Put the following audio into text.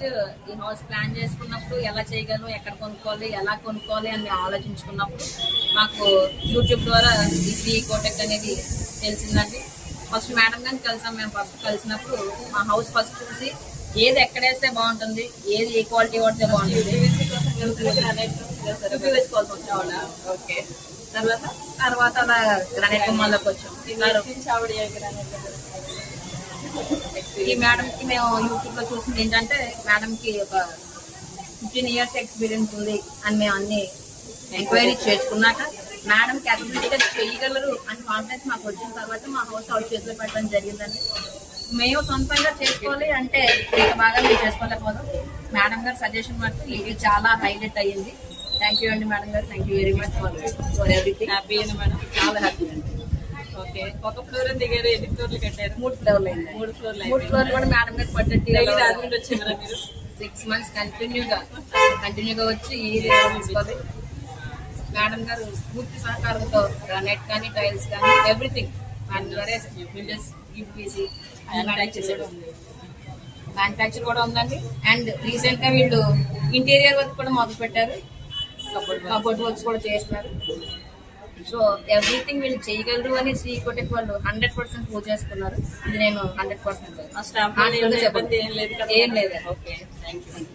First ఈ house plan చేసుకున్నప్పుడు ఎలా చేయగలను, ఎక్కడ కొనుక్కోవాలి, ఎలా కొనుక్కోవాలి అని ఆలోచించుకున్నప్పుడు మాకు యూట్యూబ్ ద్వారా ఈ శ్రీ కోటెక్ అనేది తెలిసిందండి. ఫస్ట్ మేడం గారిని కలిసాం. మేము ఫస్ట్ కలిసినప్పుడు మా హౌస్ ఫస్ట్ చూసి ఏది ఎక్కడేస్తే బాగుంటుంది, ఏది ఏ క్వాలిటీ వాడితే బాగుంటుంది వేసుకోవాల్సి వచ్చేవాళ్ళ. ఓకే, తర్వాత అలా గ్రానైట్ గుమ్మాల్లోకి వచ్చాం. ఈ మేడంకి మేము యూట్యూబ్ లో చూసింది ఏంటంటే మేడంకి ఒక 15 years ఎక్స్పీరియన్స్ ఉంది అని మేము అన్ని ఎంక్వైరీ చేసుకున్నాక మేడం క్యాపబిలిటీగా చేయగలరు అని కాన్ఫిడెన్స్ మాకు వచ్చిన తర్వాత మా హౌస్ అవుట్ చేతిలో పెట్టడం జరిగిందండి. మేము సొంతంగా చేసుకోవాలి అంటే ఇంత బాగా మేము చేసుకోలేకపోతాం. మేడం గారు సజెషన్ బట్టి ఇది చాలా హైలైట్ అయ్యింది. థ్యాంక్ యూ అండి మేడం గారు, thank you very much for everything. Happy అండి మేడం, చాలా హ్యాపీ అండి. ఓకే, ఒక ఫ్లోర్ దిగారు, ఎన్ని ఫ్లోర్లు కట్టారు? 3 ఫ్లోర్లు అయింది. 3 ఫ్లోర్లు. 3 ఫ్లోర్లు కూడా మేడం గారు పట్టండి. రాజమండ్రి వచ్చిందా మీరు? 6 months కంటిన్యూగా వచ్చి ఈ తీసుకోవాలి. మేడం గారు పూర్తి సహకారంతో గ్రానైట్ కానీ టైల్స్ కానీ ఎవ్రీథింగ్ బిల్డర్స్ యూపీసీ మ్యానుఫ్యాక్చర్ కూడా ఉందండి. అండ్ రీసెంట్ గా వీళ్ళు ఇంటీరియర్ వర్క్ కూడా మొదలు పెట్టారు, కబోర్డ్ వర్క్స్ కూడా చేస్తున్నారు. సో ఎవ్రీథింగ్ వీళ్ళు చేయగలరు అని శ్రీ కోటెక్ వాళ్ళు 100% ప్రూవ్ చేసుకున్నారు. ఇది నేను 100% ఏం లేదు. ఏం లేదు. Okay, thank you.